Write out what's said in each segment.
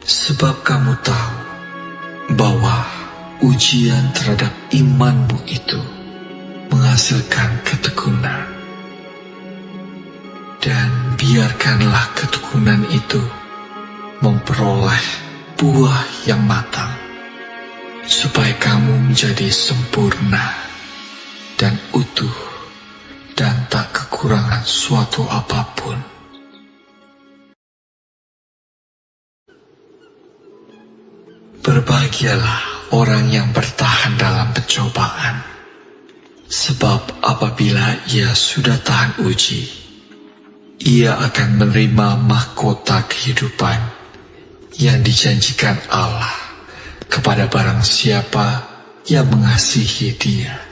Sebab kamu tahu bahwa ujian terhadap imanmu itu menghasilkan ketekunan. Dan biarkanlah ketekunan itu memperoleh buah yang matang, supaya kamu menjadi sempurna dan utuh dan tak kekurangan suatu apapun. Berbahagialah orang yang bertahan dalam pencobaan, sebab apabila ia sudah tahan uji, ia akan menerima mahkota kehidupan yang dijanjikan Allah kepada barang siapa yang mengasihi Dia.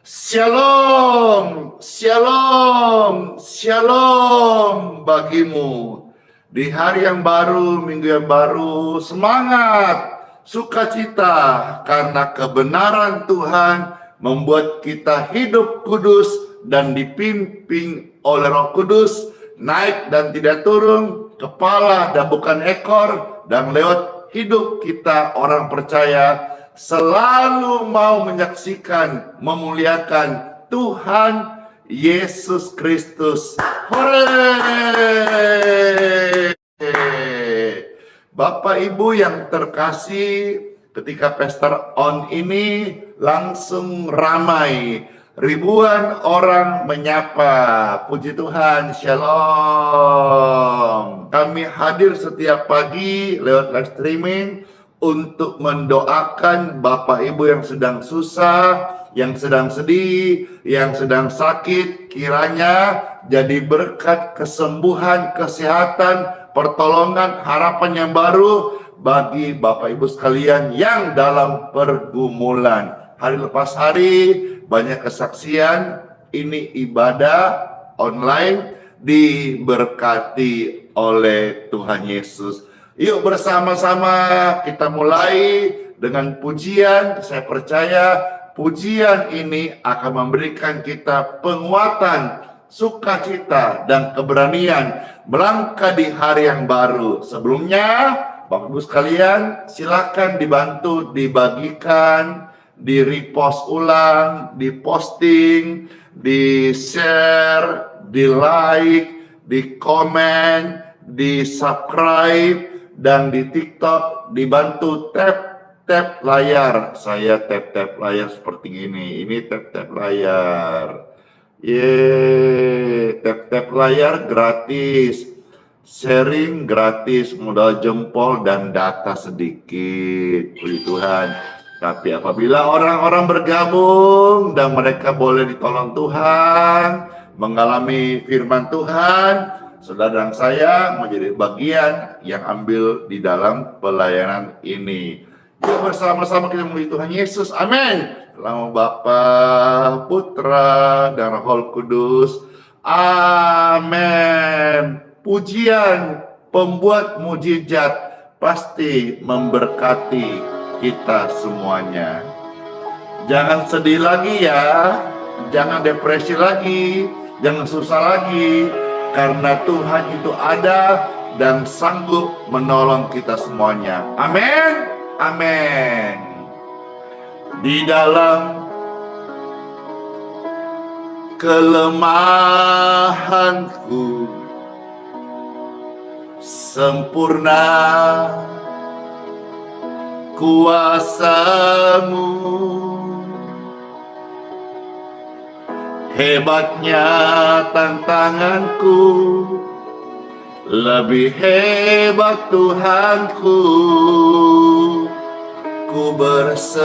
Shalom, shalom, shalom bagimu. Di hari yang baru, minggu yang baru, semangat, sukacita, karena kebenaran Tuhan membuat kita hidup kudus dan dipimpin oleh Roh Kudus, naik dan tidak turun, kepala dan bukan ekor, dan lewat hidup kita orang percaya selalu mau menyaksikan, memuliakan Tuhan Yesus Kristus. Hore! Bapak Ibu yang terkasih, ketika Pester On ini langsung ramai. Ribuan orang menyapa. Puji Tuhan, shalom. Kami hadir setiap pagi lewat live streaming untuk mendoakan Bapak Ibu yang sedang susah, yang sedang sedih, yang sedang sakit. Kiranya jadi berkat kesembuhan, kesehatan, pertolongan, harapan yang baru bagi Bapak Ibu sekalian yang dalam pergumulan. Hari lepas hari banyak kesaksian. Ini ibadah online diberkati oleh Tuhan Yesus. Yuk bersama-sama kita mulai dengan pujian. Saya percaya pujian ini akan memberikan kita penguatan, sukacita, dan keberanian melangkah di hari yang baru. Sebelumnya, Bapak Ibu sekalian, silakan dibantu dibagikan, di repost ulang, di posting, di share, di like, di komen, di subscribe, dan di TikTok dibantu tap layar. Saya tap layar seperti ini. Ini tap layar. Tap layar gratis. Sharing gratis, modal jempol dan data sedikit. Puji Tuhan. Tapi apabila orang-orang bergabung dan mereka boleh ditolong Tuhan, mengalami firman Tuhan, saudara dan saya menjadi bagian yang ambil di dalam pelayanan ini. Yuk bersama-sama kita memuji Tuhan Yesus. Amin. Dalam Bapa, Putra, dan Roh Kudus. Amin. Pujian pembuat mujizat pasti memberkati kita semuanya. Jangan sedih lagi ya. Jangan depresi lagi. Jangan susah lagi. Karena Tuhan itu ada dan sanggup menolong kita semuanya. Amin. Amin. Di dalam kelemahanku, sempurna kuasa-Mu. Hebatnya tantanganku, lebih hebat Tuhanku. Ku berserah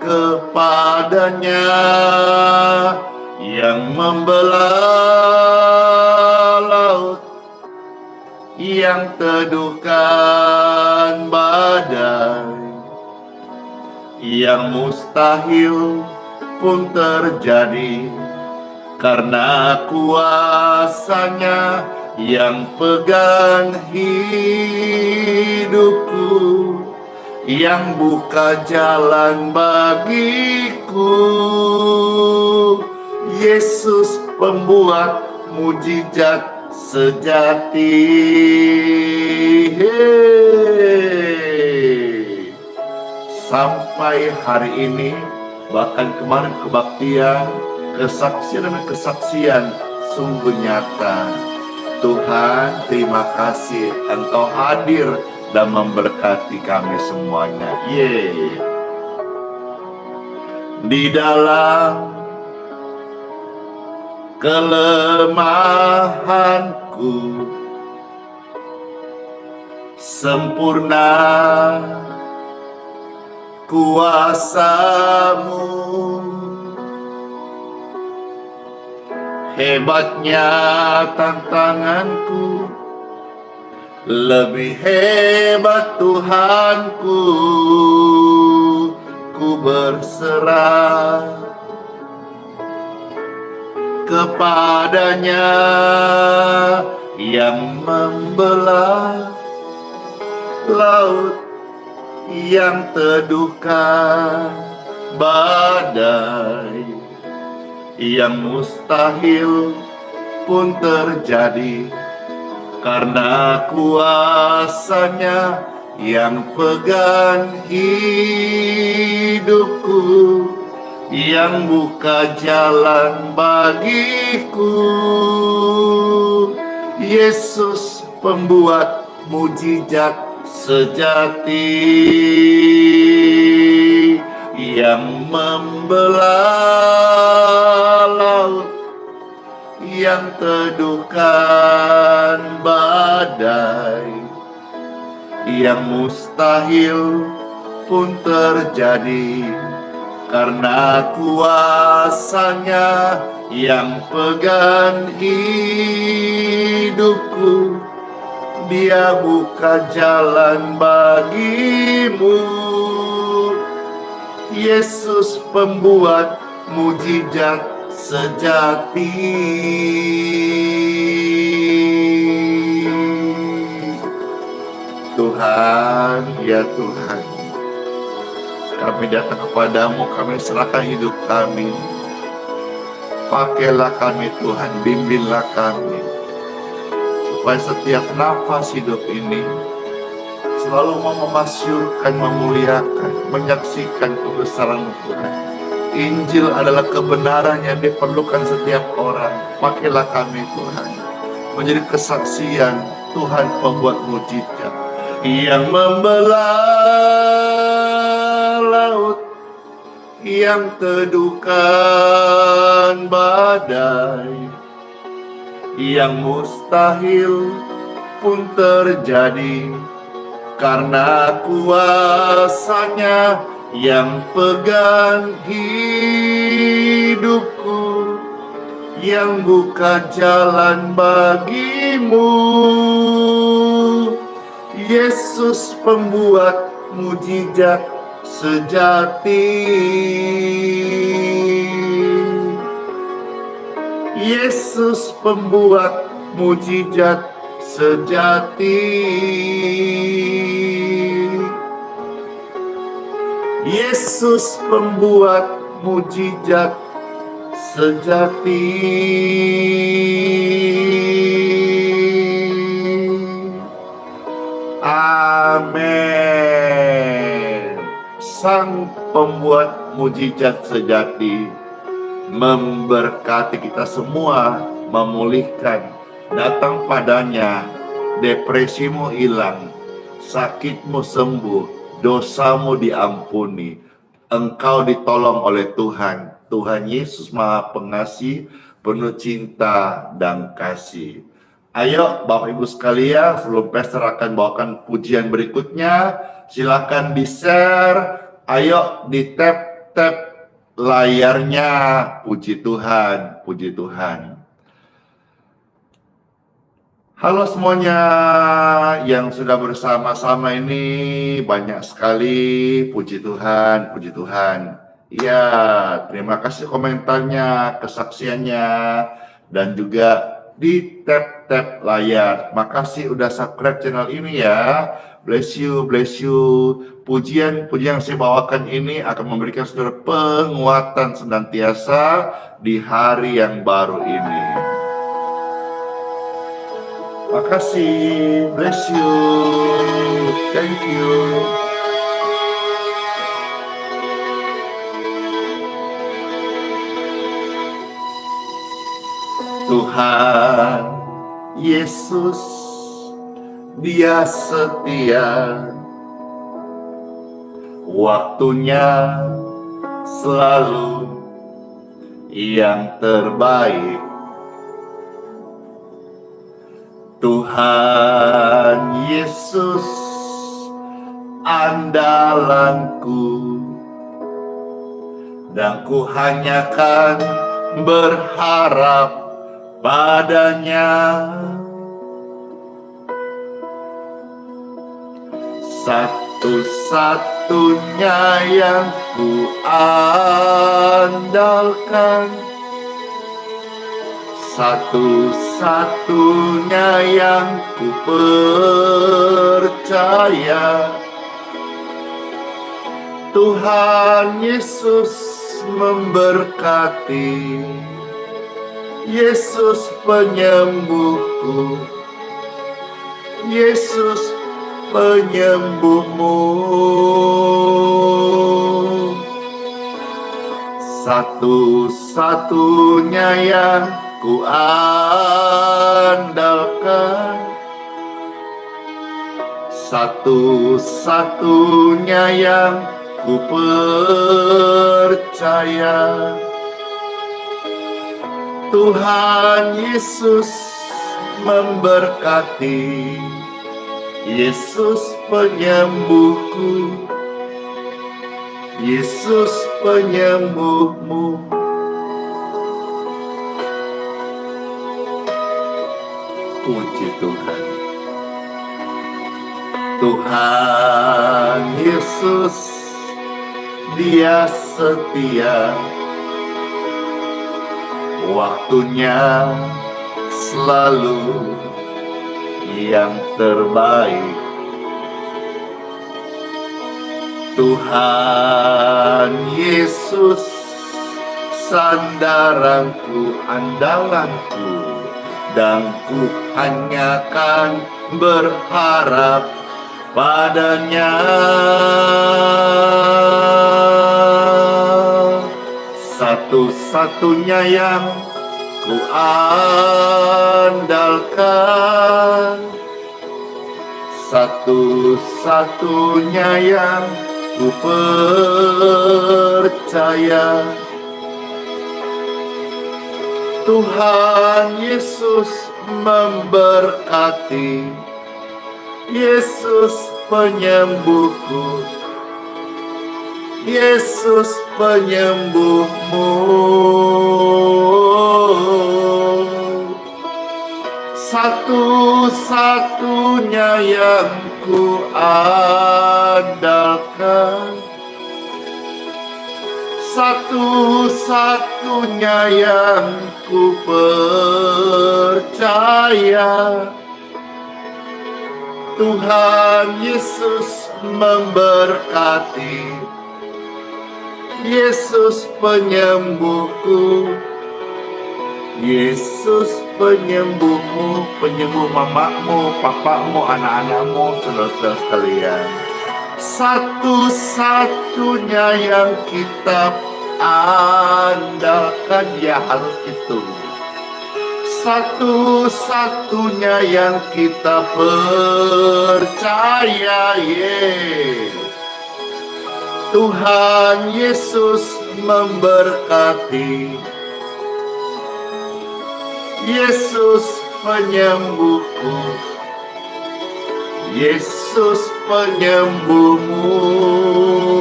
kepadanya yang membelah laut, yang teduhkan badai, yang mustahil pun terjadi karena kuasa-Nya yang pegang hidupku, yang buka jalan bagiku. Yesus pembuat mujizat sejati. Sampai hari ini, bahkan kemarin kebaktian, kesaksian demi kesaksian sungguh nyata. Tuhan, terima kasih Engkau hadir dan memberkati kami semuanya. Yeay. Di dalam kelemahanku, sempurna kuasa-Mu. Hebatnya tantanganku, lebih hebat Tuhanku. Ku berserah kepadanya yang membelah laut, yang teduhkan badai, yang mustahil pun terjadi karena kuasa-Nya yang pegang hidupku, yang buka jalan bagiku. Yesus pembuat mujizat sejati, yang membelah laut, yang teduhkan badai, yang mustahil pun terjadi karena kuasa-Nya yang pegang hidupku. Dia buka jalan bagimu. Yesus pembuat mujizat sejati. Tuhan, ya Tuhan, kami datang kepadamu, kami serahkan hidup kami. Pakailah kami Tuhan, bimbinglah kami, supaya setiap nafas hidup ini selalu mau memasyurkan, memuliakan, menyaksikan kebesaran Tuhan. Injil adalah kebenaran yang diperlukan setiap orang. Pakailah kami Tuhan, menjadi kesaksian Tuhan pembuat mujizat, yang membelah laut, yang teduhkan badai, yang mustahil pun terjadi karena kuasa-Nya yang pegang hidupku, yang buka jalan bagimu. Yesus pembuat mujizat sejati. Yesus pembuat mujizat sejati. Yesus pembuat mujizat sejati. Amin. Sang Pembuat mujizat sejati memberkati kita semua, memulihkan. Datang padanya, depresimu hilang, sakitmu sembuh, dosamu diampuni, engkau ditolong oleh Tuhan. Tuhan Yesus Maha Pengasih, penuh cinta dan kasih. Ayo Bapak Ibu sekalian, sebelum pastor akan bawakan pujian berikutnya, silakan di-share. Ayo di-tap layarnya. Puji Tuhan, puji Tuhan. Halo semuanya yang sudah bersama-sama ini, banyak sekali, puji Tuhan, puji Tuhan. Ya, terima kasih komentarnya, kesaksiannya, dan juga di tap layar. Makasih udah subscribe channel ini ya. Bless you, bless you. Pujian yang saya bawakan ini akan memberikan saudara penguatan senantiasa di hari yang baru ini. Makasih, bless you, thank you. Tuhan Yesus, Dia setia, waktunya selalu yang terbaik. Tuhan Yesus, andalanku, dan ku hanya kan berharap padanya. Satu-satunya yang ku andalkan, satu-satunya yang ku percaya. Tuhan Yesus memberkati, Yesus penyembuhku, Yesus penyembuhmu. Satu-satunya yang ku andalkan, satu-satunya yang ku percaya. Tuhan Yesus memberkati, Yesus penyembuhku, Yesus penyembuhmu. Puji Tuhan. Tuhan Yesus, Dia setia, waktunya selalu yang terbaik. Tuhan Yesus, sandaranku, andalanku, dan ku hanya kan berharap padanya. Satu-satunya yang ku andalkan, satu-satunya yang ku percaya. Tuhan Yesus memberkati, Yesus penyembuhku, Yesus penyembuhmu. Satu-satunya yang ku andalkan, satu-satunya yang ku percaya. Tuhan Yesus memberkati, Yesus penyembuhku, Yesus penyembuhmu, penyembuh mamamu, papamu, anak-anakmu, saudara-saudara sekalian. satu-satunya yang kita andalkan, ya harus itu. Satu-satunya yang kita percaya, Tuhan Yesus memberkati. Yesus penyembuhku, Yesus penyembuhmu.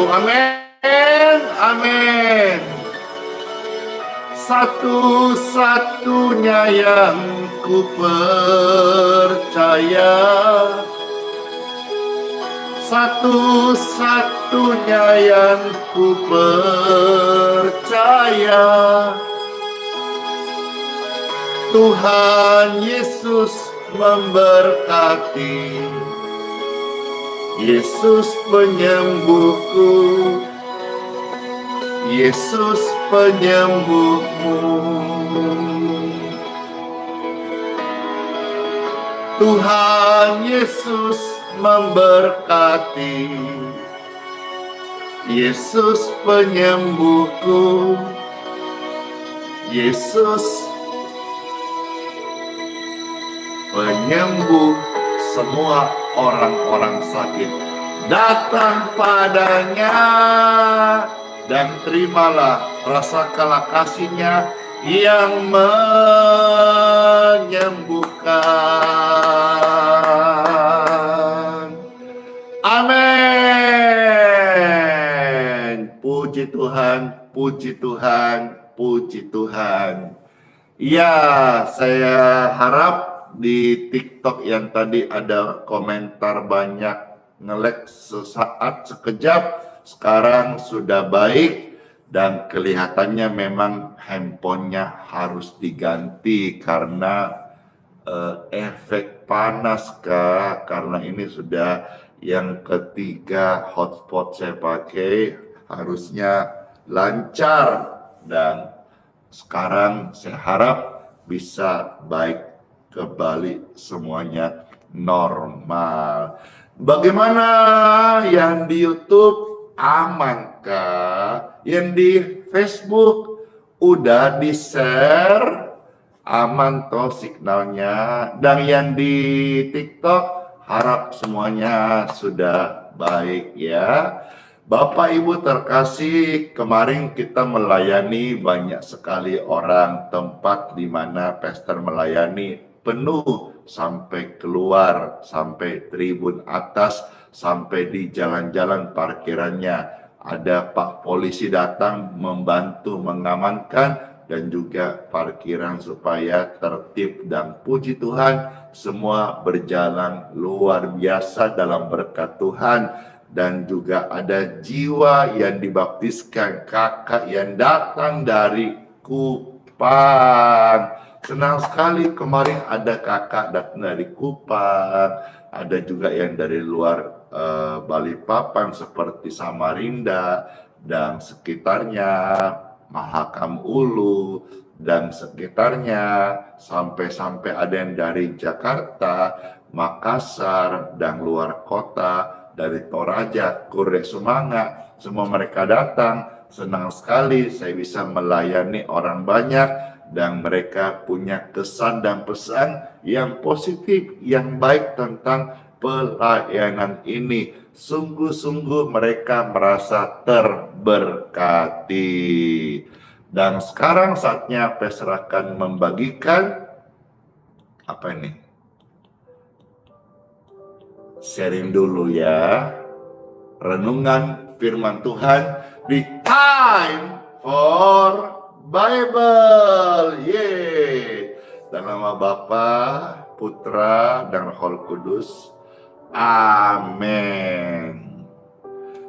Amin, amin. Satu-satunya yang ku percaya, satu-satunya yang ku percaya, Tuhan Yesus memberkati. Yesus penyembuhku, Yesus penyembuhmu. Tuhan Yesus memberkati. Yesus penyembuhku, Yesus penyembuh semua orang-orang sakit. Datang padanya dan terimalah, rasakanlah kasih-Nya yang menyembuhkan. Amin. Puji Tuhan, puji Tuhan, puji Tuhan. Ya, saya harap di TikTok yang tadi ada komentar banyak nge-lag sesaat sekejap, sekarang sudah baik dan kelihatannya memang handphonenya harus diganti karena efek panas kah, karena ini sudah yang ketiga hotspot saya pakai, harusnya lancar dan sekarang saya harap bisa baik kembali semuanya normal. Bagaimana yang di YouTube amankah? Yang di Facebook udah di-share aman toh signalnya, dan yang di TikTok harap semuanya sudah baik ya. Bapak Ibu terkasih, kemarin kita melayani banyak sekali orang, tempat di mana pastor melayani penuh sampai keluar, sampai tribun atas, sampai di jalan-jalan parkirannya. Ada Pak Polisi datang membantu mengamankan dan juga parkiran supaya tertib, dan puji Tuhan semua berjalan luar biasa dalam berkat Tuhan. Dan juga ada jiwa yang dibaptiskan, kakak yang datang dari Kupang. Senang sekali kemarin ada kakak datang dari Kupang, ada juga yang dari luar Balikpapan seperti Samarinda dan sekitarnya, Mahakam Ulu dan sekitarnya, sampai ada yang dari Jakarta, Makassar dan luar kota, dari Toraja, Kure Sumanga, semua mereka datang. Senang sekali saya bisa melayani orang banyak dan mereka punya kesan dan pesan yang positif, yang baik tentang pelayanan ini. Sungguh-sungguh mereka merasa terberkati. Dan sekarang saatnya pastor akan membagikan apa ini? Sharing dulu ya, renungan firman Tuhan di Time for Bible. Dalam nama Bapa, Putra, dan Roh Kudus. Amin.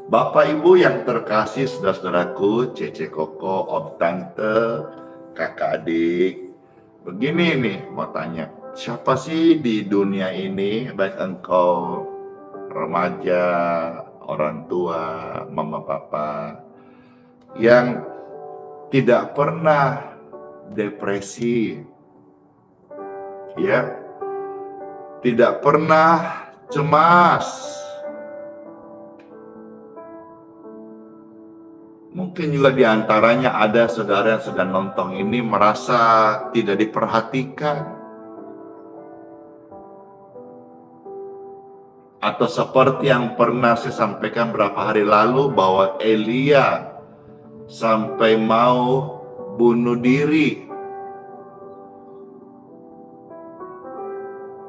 Bapak Ibu yang terkasih, saudara-saudaraku, Cece Koko, Om Tante, kakak adik. Begini nih mau tanya, siapa sih di dunia ini, baik engkau remaja, orang tua, mama papa, yang tidak pernah depresi, ya, tidak pernah cemas, Mungkin juga di antaranya ada saudara yang sedang nonton ini merasa tidak diperhatikan. Atau seperti yang pernah saya sampaikan beberapa hari lalu bahwa Elia sampai mau bunuh diri.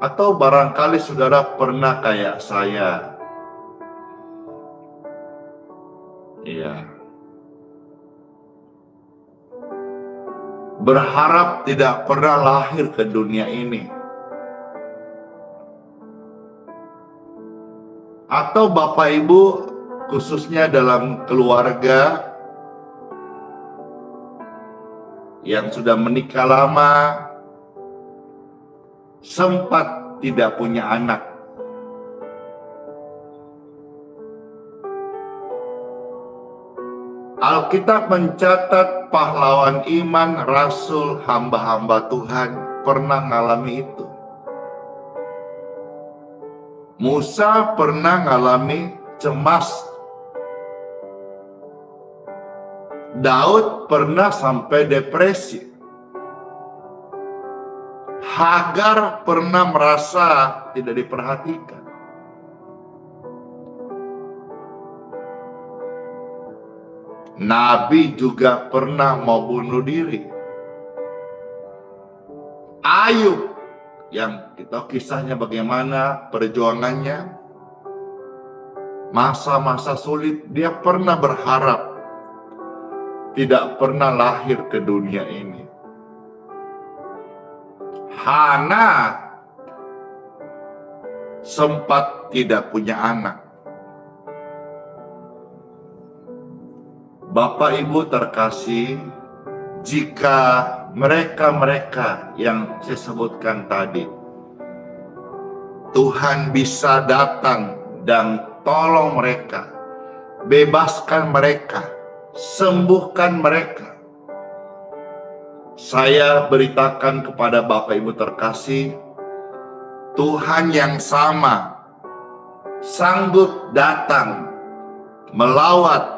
Atau barangkali saudara pernah kayak saya. Iya. Berharap tidak pernah lahir ke dunia ini. Atau Bapak Ibu khususnya dalam keluarga yang sudah menikah lama, sempat tidak punya anak. Alkitab mencatat pahlawan iman, rasul, hamba-hamba Tuhan pernah mengalami itu. Musa pernah mengalami cemas. Daud pernah sampai depresi. Hagar pernah merasa tidak diperhatikan. Nabi juga pernah mau bunuh diri. Ayub yang kita kisahnya bagaimana perjuangannya, masa-masa sulit dia pernah berharap tidak pernah lahir ke dunia ini. Hana sempat tidak punya anak. Bapak Ibu terkasih, jika mereka-mereka yang saya sebutkan tadi, Tuhan bisa datang dan tolong mereka, bebaskan mereka, sembuhkan mereka. Saya beritakan kepada Bapak Ibu terkasih, Tuhan yang sama sanggup datang, melawat,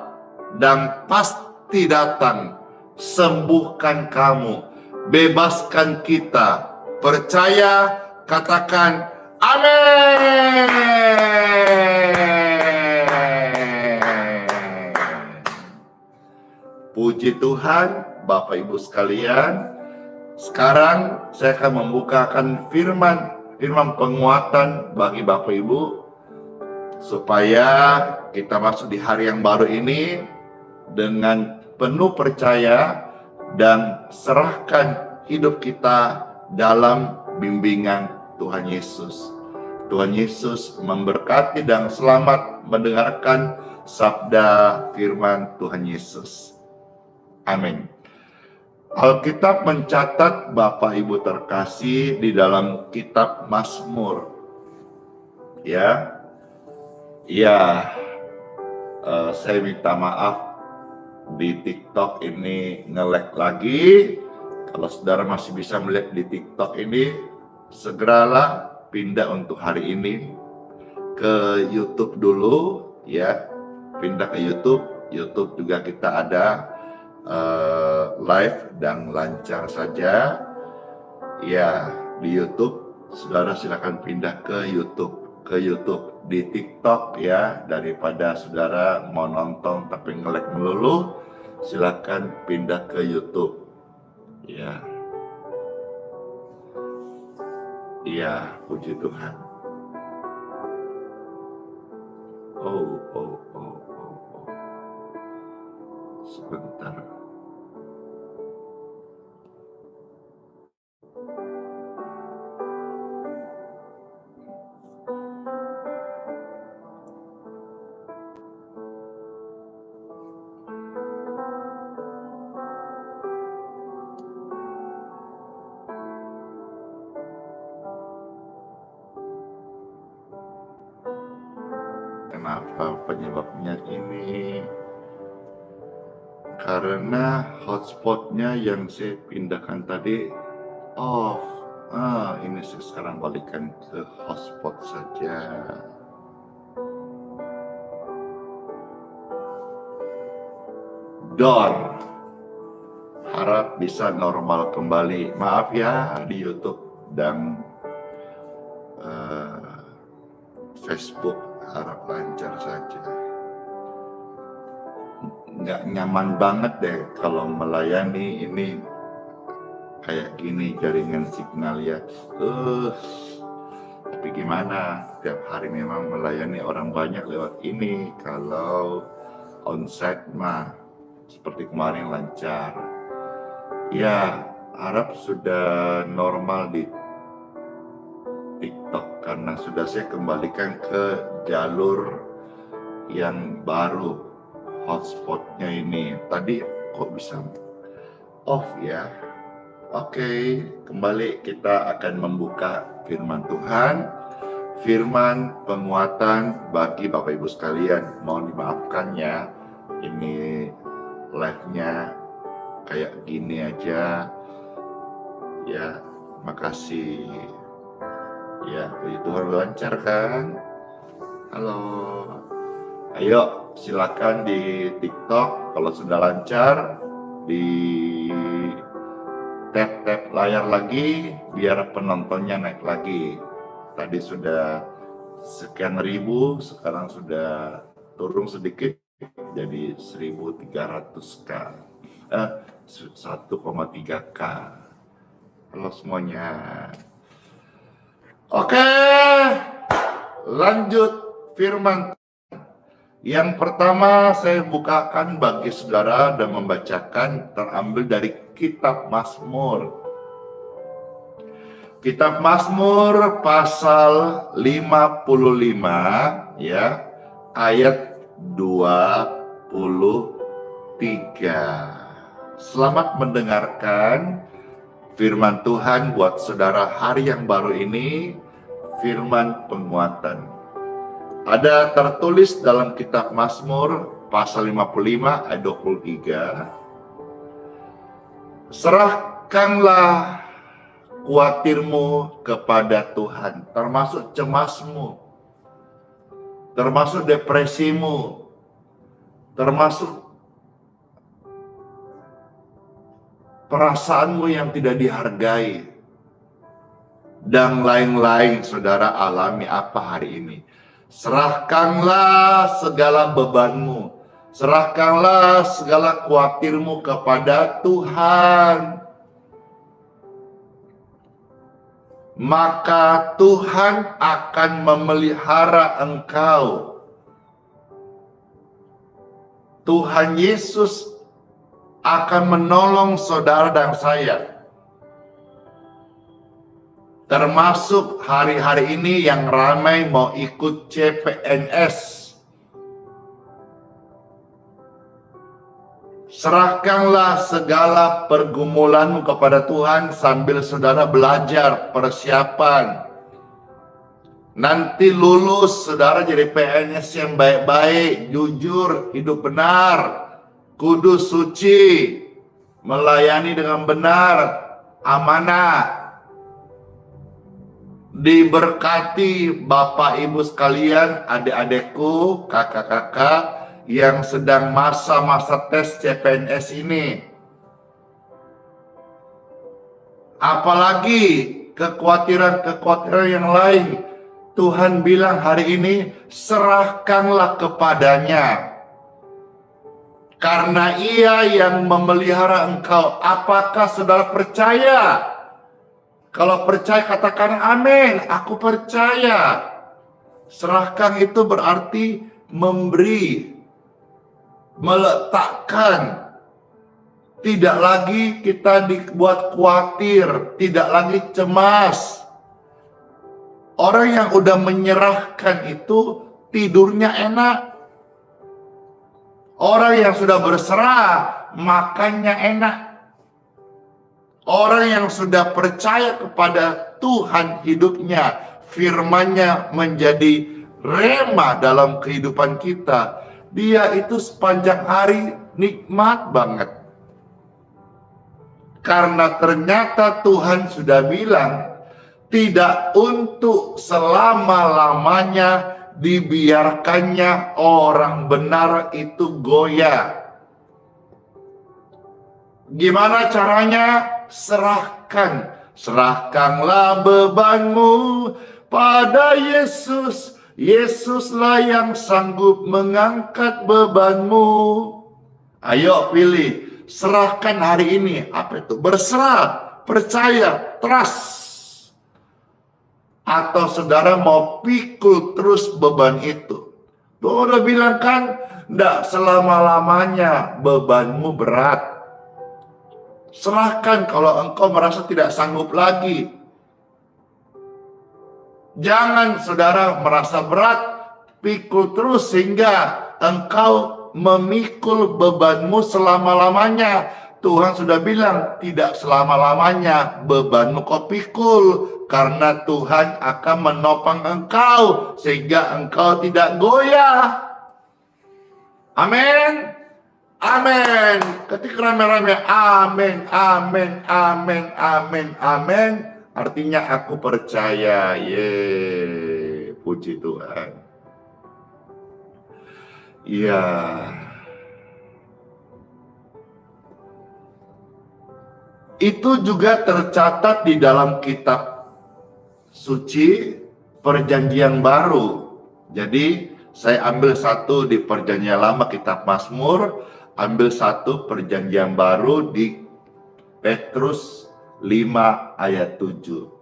dan pasti datang sembuhkan kamu, bebaskan kita. Percaya, katakan amin. Puji Tuhan, Bapak Ibu sekalian. Sekarang saya akan membukakan firman penguatan bagi Bapak Ibu supaya kita masuk di hari yang baru ini dengan penuh percaya dan serahkan hidup kita dalam bimbingan Tuhan Yesus. Tuhan Yesus memberkati dan selamat mendengarkan sabda firman Tuhan Yesus. Amin. Alkitab mencatat Bapak Ibu terkasih di dalam kitab Mazmur. Saya minta maaf di TikTok ini nge-lag lagi. Kalau saudara masih bisa melihat di TikTok ini, segeralah pindah untuk hari ini ke YouTube dulu ya. Pindah ke YouTube. YouTube juga kita ada live dan lancar saja. Ya, di YouTube saudara silakan pindah ke YouTube. Di TikTok ya, daripada saudara mau nonton tapi nge-lag melulu, silakan pindah ke YouTube ya. Iya, puji Tuhan. Sebentar. Kenapa penyebabnya ini? Karena hotspotnya yang saya pindahkan tadi off. Ini saya sekarang balikan ke hotspot saja. door. Harap bisa normal kembali. Maaf ya di YouTube dan Facebook, harap lancar saja. Nggak nyaman banget deh kalau melayani ini kayak gini jaringan signal ya. Tapi gimana, tiap hari memang melayani orang banyak lewat ini. Kalau onsite mah seperti kemarin lancar. Ya, harap sudah normal di TikTok karena sudah saya kembalikan ke jalur yang baru hotspotnya ini. Tadi kok bisa off ya? Oke, kembali kita akan membuka firman Tuhan. Firman penguatan bagi Bapak Ibu sekalian. Mohon dimaafkan ya, ini live-nya kayak gini aja. Ya, makasih. Ya, puji Tuhan lancar kan? Halo. Ayo, silakan di TikTok kalau sudah lancar, di tap layar lagi biar penontonnya naik lagi. Tadi sudah sekian ribu, sekarang sudah turun sedikit jadi 1.300K, 1,3K. Halo semuanya. Oke, lanjut firman. Yang pertama saya bukakan bagi saudara dan membacakan terambil dari Kitab Mazmur. Kitab Mazmur pasal 55 ya, ayat 23. Selamat mendengarkan firman Tuhan buat saudara hari yang baru ini, firman penguatan. Ada tertulis dalam kitab Mazmur pasal 55 ayat 23. Serahkanlah khawatirmu kepada Tuhan, termasuk cemasmu, termasuk depresimu, termasuk perasaanmu yang tidak dihargai, dan lain-lain. Saudara alami apa hari ini? Serahkanlah segala bebanmu, serahkanlah segala khawatirmu kepada Tuhan, maka Tuhan akan memelihara engkau. Tuhan Yesus akan menolong saudara dan saya. Termasuk hari-hari ini yang ramai mau ikut CPNS. Serahkanlah segala pergumulanmu kepada Tuhan sambil saudara belajar persiapan. Nanti lulus saudara jadi PNS yang baik-baik, jujur, hidup benar, kudus, suci, melayani dengan benar, amanah. Diberkati Bapak Ibu sekalian, adik-adikku, kakak-kakak yang sedang masa-masa tes CPNS ini. Apalagi kekhawatiran-kekhawatiran yang lain. Tuhan bilang hari ini, serahkanlah kepadanya. Karena Ia yang memelihara engkau. Apakah saudara percaya? Kalau percaya katakan amin, aku percaya. Serahkan itu berarti memberi, meletakkan. Tidak lagi kita dibuat khawatir, tidak lagi cemas. Orang yang udah menyerahkan itu tidurnya enak. Orang yang sudah berserah makannya enak. Orang yang sudah percaya kepada Tuhan hidupnya, firman-Nya menjadi rema dalam kehidupan kita. Dia itu sepanjang hari nikmat banget. Karena ternyata Tuhan sudah bilang, tidak untuk selama-lamanya dibiarkannya orang benar itu goyah. Gimana caranya? Serahkan. Serahkanlah bebanmu pada Yesus. Yesuslah yang sanggup mengangkat bebanmu. Ayo pilih. Serahkan hari ini. Apa itu? Berserah, percaya, trust. Atau saudara mau pikul terus beban itu. Tuh udah bilang kan, enggak selama-lamanya bebanmu berat. Serahkan kalau engkau merasa tidak sanggup lagi. Jangan saudara merasa berat, pikul terus sehingga engkau memikul bebanmu selama-lamanya. Tuhan sudah bilang tidak selama-lamanya bebanmu kau pikul, karena Tuhan akan menopang engkau sehingga engkau tidak goyah. Amin. Amin. Ketika rame-rame amin, amin, amin, amin, amin, artinya aku percaya. Puji Tuhan. Ya. Itu juga tercatat di dalam kitab suci Perjanjian Baru. Jadi saya ambil satu di Perjanjian Lama kitab Mazmur, ambil satu Perjanjian Baru di Petrus 5 ayat 7.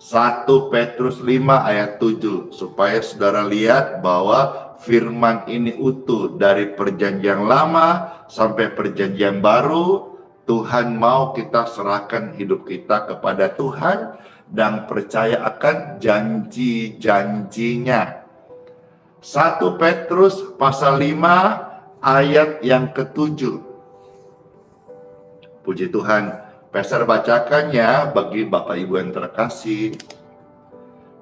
1 Petrus 5 ayat 7, supaya saudara lihat bahwa firman ini utuh dari Perjanjian Lama sampai Perjanjian Baru. Tuhan mau kita serahkan hidup kita kepada Tuhan dan percaya akan janji-janjinya. 1 Petrus pasal 5 ayat yang ke-7. Puji Tuhan. Pastor bacakan ya bagi Bapak Ibu yang terkasih.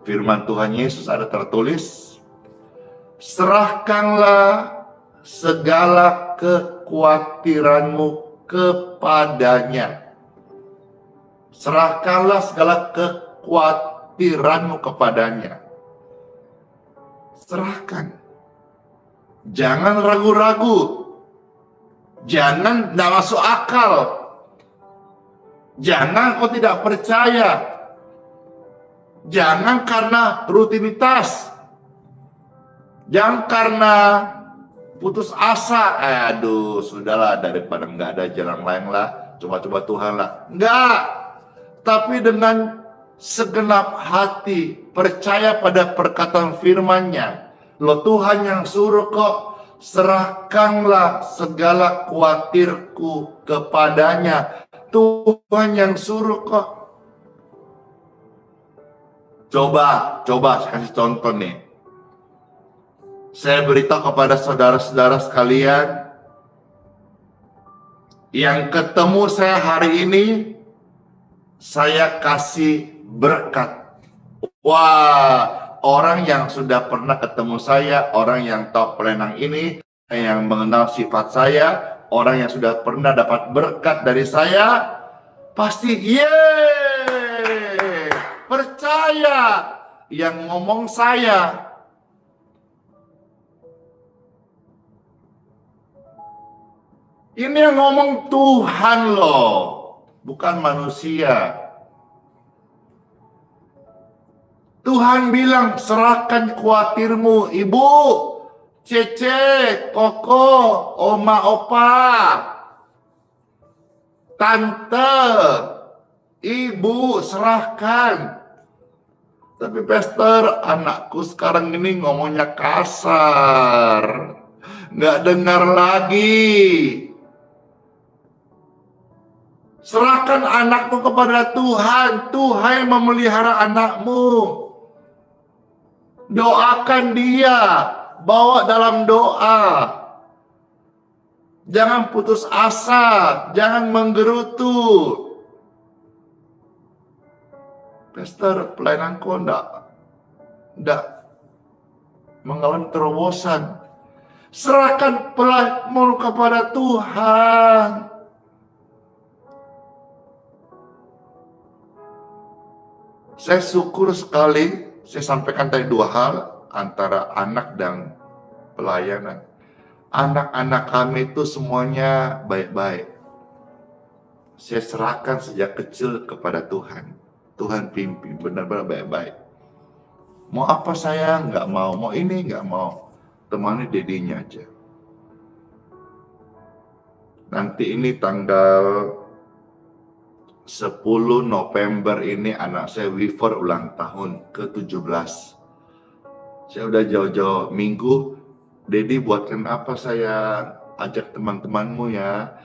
Firman Tuhan Yesus ada tertulis, serahkanlah segala kekhawatiranmu kepadanya. Serahkanlah segala kekhawatiranmu kepadanya. Serahkan. Jangan ragu-ragu. Jangan tidak masuk akal. Jangan kau tidak percaya. Jangan karena rutinitas. Jangan karena putus asa. Aduh, sudahlah, daripada nggak ada jalan lain lah, coba-coba Tuhan lah. Enggak. Tapi dengan segenap hati, percaya pada perkataan firman-Nya. Loh, Tuhan yang suruh kok, serahkanlah segala khawatirku kepadanya. Tuhan yang suruh kok. Coba saya kasih contoh nih. Saya beritahu kepada saudara-saudara sekalian, yang ketemu saya hari ini, saya kasih berkat. Wah, orang yang sudah pernah ketemu saya, orang yang tahu pelayanan ini, yang mengenal sifat saya, orang yang sudah pernah dapat berkat dari saya, pasti percaya yang ngomong saya. Ini yang ngomong Tuhan loh, bukan manusia. Tuhan bilang, serahkan khawatirmu, ibu, cece, koko, oma, opa, tante, ibu, serahkan. Tapi pastor, anakku sekarang ini ngomongnya kasar, nggak dengar lagi. Serahkan anakmu kepada Tuhan. Tuhan yang memelihara anakmu. Doakan dia, bawa dalam doa. Jangan putus asa, jangan menggerutu. Pastor, pelayananku enggak mengalami terobosan. Serahkan pelayananmu kepada Tuhan. Saya syukur sekali, saya sampaikan tadi dua hal antara anak dan pelayanan. Anak-anak kami itu semuanya baik-baik. saya serahkan sejak kecil kepada Tuhan. Tuhan pimpin benar-benar baik-baik. Mau apa saya nggak mau ini nggak mau. Temani dedinya aja. Nanti ini tanggal 10 November ini anak saya Wifer ulang tahun ke-17. Saya udah jauh-jauh minggu, Dedi buatkan apa saya ajak teman-temanmu ya.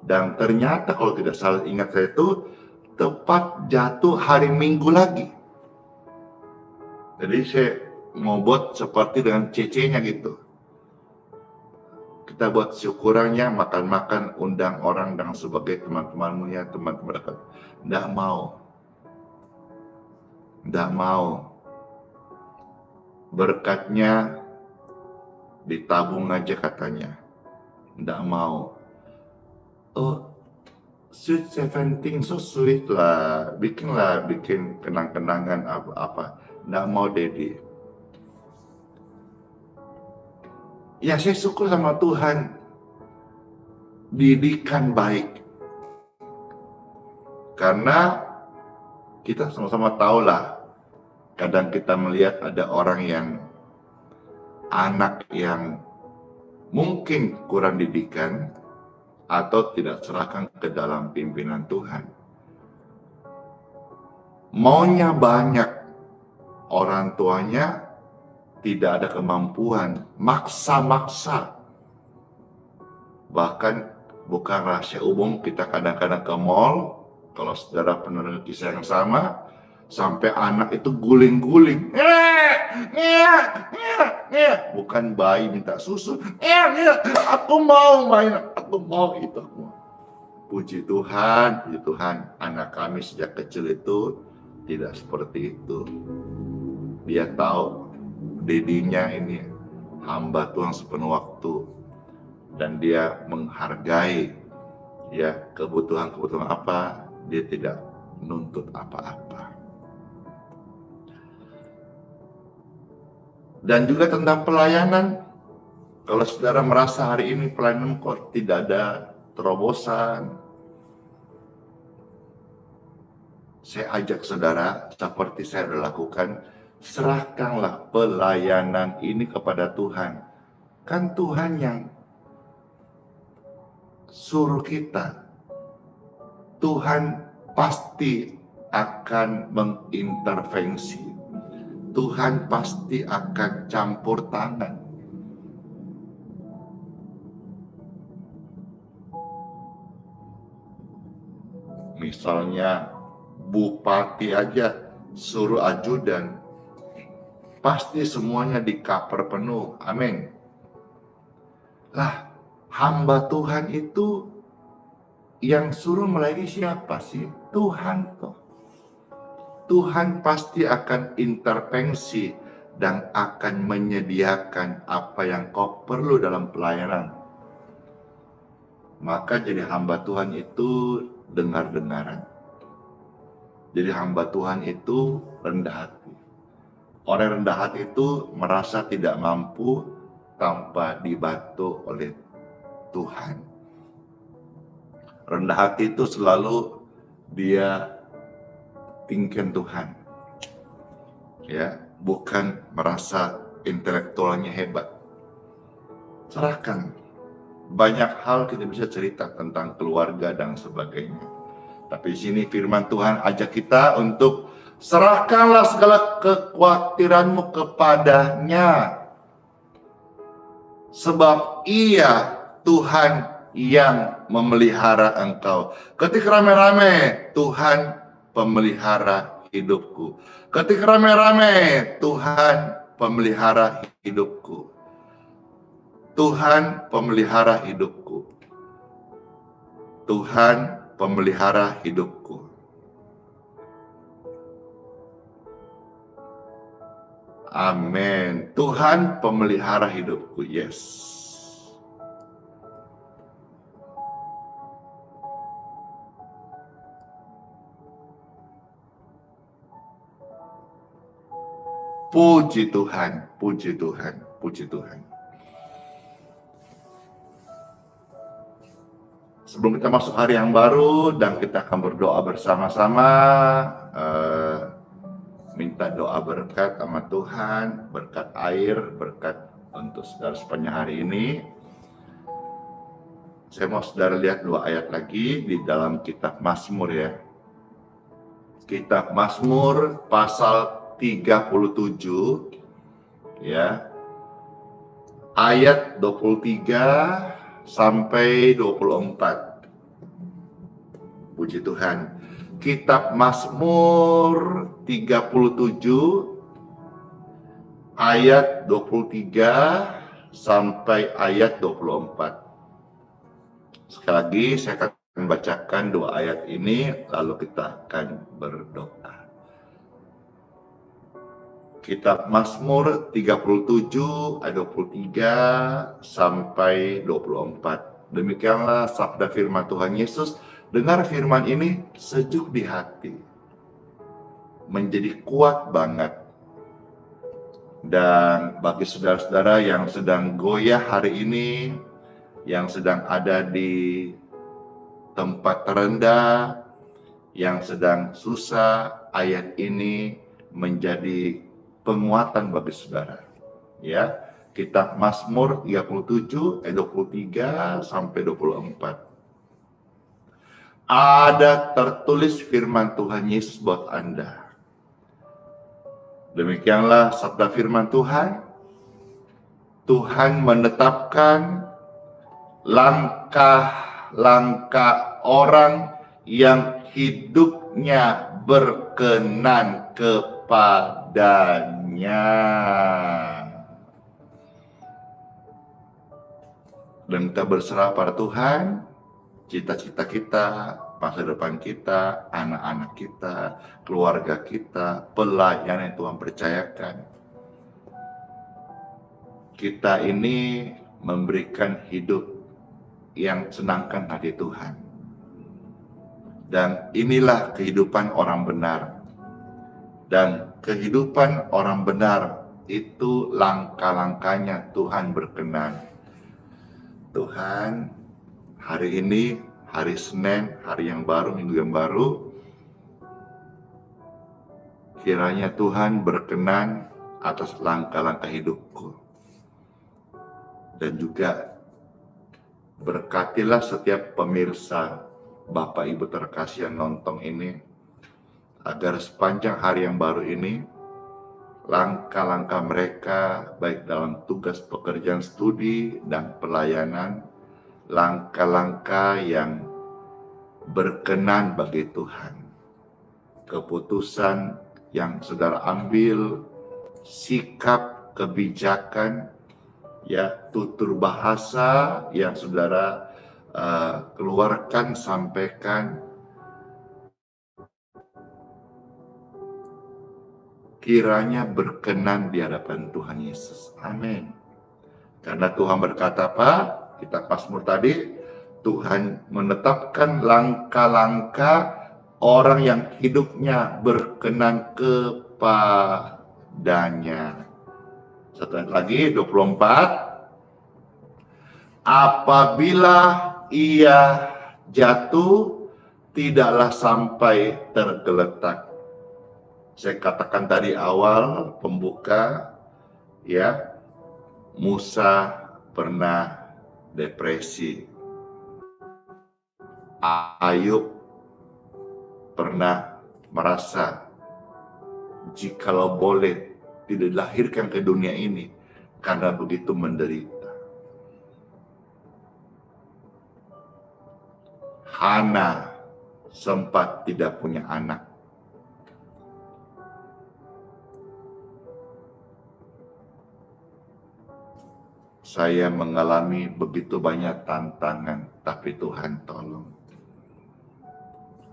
Dan ternyata kalau tidak salah ingat saya itu tepat jatuh hari Minggu lagi. Jadi saya mau buat seperti dengan cece-nya gitu. Kita buat syukurannya, makan-makan, undang orang dan sebagai teman-temanmu ya, teman-teman dekat. Nggak mau. Nggak mau. Berkatnya ditabung aja katanya. Nggak mau. Oh, Sweet 17, so sweet lah. Bikin kenang-kenangan apa-apa. Nggak mau, Dedi. Ya, saya syukur sama Tuhan. Didikan baik. Karena kita sama-sama tahu lah. Kadang kita melihat ada orang yang anak yang mungkin kurang didikan atau tidak serahkan ke dalam pimpinan Tuhan. Maunya banyak, orang tuanya tidak ada kemampuan, maksa-maksa. Bahkan bukan rahasia umum, kita kadang-kadang ke mall, kalau saudara pernah kisah yang sama, sampai anak itu guling-guling. Bukan bayi minta susu. Aku mau main, aku mau itu. Puji Tuhan, anak kami sejak kecil itu tidak seperti itu. Dia tahu dedinya ini hamba Tuhan sepenuh waktu dan dia menghargai ya kebutuhan apa, dia tidak menuntut apa-apa. Dan juga tentang pelayanan, kalau saudara merasa hari ini pelayanan kok tidak ada terobosan, saya ajak saudara seperti saya sudah lakukan, serahkanlah pelayanan ini kepada Tuhan. Kan Tuhan yang suruh kita. Tuhan pasti akan mengintervensi. Tuhan pasti akan campur tangan. Misalnya bupati aja suruh ajudan, pasti semuanya di-cover penuh. Amin. Lah, hamba Tuhan itu yang suruh melayani siapa sih? Tuhan toh. Tuhan pasti akan intervensi dan akan menyediakan apa yang kau perlu dalam pelayanan. Maka jadi hamba Tuhan itu dengar-dengaran. Jadi hamba Tuhan itu rendah hati. Orang rendah hati itu merasa tidak mampu tanpa dibantu oleh Tuhan. Rendah hati itu selalu dia tinggikan Tuhan. Ya, bukan merasa intelektualnya hebat. Serahkan. Banyak hal kita bisa cerita tentang keluarga dan sebagainya. Tapi di sini firman Tuhan ajak kita untuk serahkanlah segala kekhawatiranmu kepadanya. Sebab Ia Tuhan yang memelihara engkau. Ketika rame-rame, Tuhan pemelihara hidupku. Ketika rame-rame, Tuhan pemelihara hidupku. Tuhan pemelihara hidupku. Tuhan pemelihara hidupku. Amin. Tuhan pemelihara hidupku. Yes. Puji Tuhan, puji Tuhan, puji Tuhan. Sebelum kita masuk hari yang baru dan kita akan berdoa bersama-sama, minta doa berkat sama Tuhan, berkat air, berkat untuk saudara sepanjang hari ini. Saya mau saudara lihat 2 ayat lagi di dalam kitab Mazmur ya. Kitab Mazmur pasal 37 ya. Ayat 23 sampai 24. Puji Tuhan. Kitab Mazmur 37 ayat 23 sampai ayat 24. Sekali lagi saya akan bacakan 2 ayat ini lalu kita akan berdoa. Kitab Mazmur 37 ayat 23 sampai 24. Demikianlah sabda firman Tuhan Yesus. Dengar firman ini sejuk di hati, menjadi kuat banget. Dan bagi saudara-saudara yang sedang goyah hari ini, yang sedang ada di tempat terendah, yang sedang susah, ayat ini menjadi penguatan bagi saudara. Ya, kitab Mazmur 37 ayat 23 sampai 24. Ada tertulis firman Tuhan Yesus buat Anda. Demikianlah sabda firman Tuhan. Tuhan menetapkan langkah-langkah orang yang hidupnya berkenan kepadanya. Dan kita berserah pada Tuhan, cita-cita kita, masa depan kita, anak-anak kita, keluarga kita, pelayanan yang Tuhan percayakan. Kita ini memberikan hidup yang senangkan hati Tuhan. Dan inilah kehidupan orang benar. Dan kehidupan orang benar itu langkah-langkahnya Tuhan berkenan. Tuhan, hari ini, hari Senin, hari yang baru, minggu yang baru, kiranya Tuhan berkenan atas langkah-langkah hidupku. Dan juga berkatilah setiap pemirsa, Bapak Ibu terkasih yang nonton ini, agar sepanjang hari yang baru ini, langkah-langkah mereka baik dalam tugas pekerjaan studi dan pelayanan, langkah-langkah yang berkenan bagi Tuhan. Keputusan yang saudara ambil, sikap, kebijakan, ya, tutur bahasa yang saudara keluarkan, sampaikan, kiranya berkenan di hadapan Tuhan Yesus. Amin. Karena Tuhan berkata apa? Kitab Mazmur tadi, Tuhan menetapkan langkah-langkah orang yang hidupnya berkenan kepadanya. Satu ayat lagi, 24. Apabila ia jatuh, tidaklah sampai tergeletak. Saya katakan tadi awal pembuka, ya, Musa pernah depresi. Ayub pernah merasa jikalau boleh tidak dilahirkan ke dunia ini karena begitu menderita. Hana sempat tidak punya anak. Saya mengalami begitu banyak tantangan, tapi Tuhan tolong.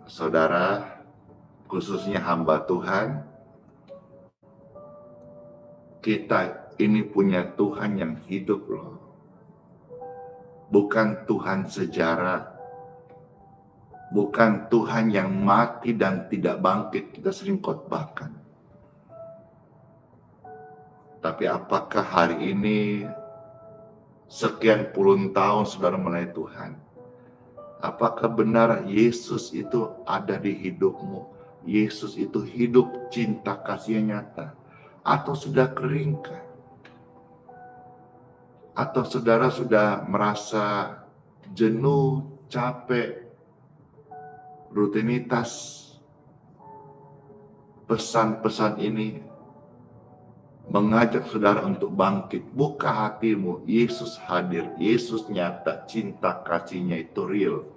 Saudara, khususnya hamba Tuhan, kita ini punya Tuhan yang hidup loh. Bukan Tuhan sejarah. Bukan Tuhan yang mati dan tidak bangkit. Kita sering khotbahkan. Tapi apakah hari ini sekian puluh tahun saudara melayani Tuhan, Apakah benar Yesus itu ada di hidupmu? Yesus itu hidup, cinta kasihnya nyata. Atau sudah keringkah? Atau saudara sudah merasa jenuh, capek, rutinitas pesan-pesan ini mengajak saudara untuk bangkit. Buka hatimu, Yesus hadir, Yesus nyata, cinta kasihnya itu real.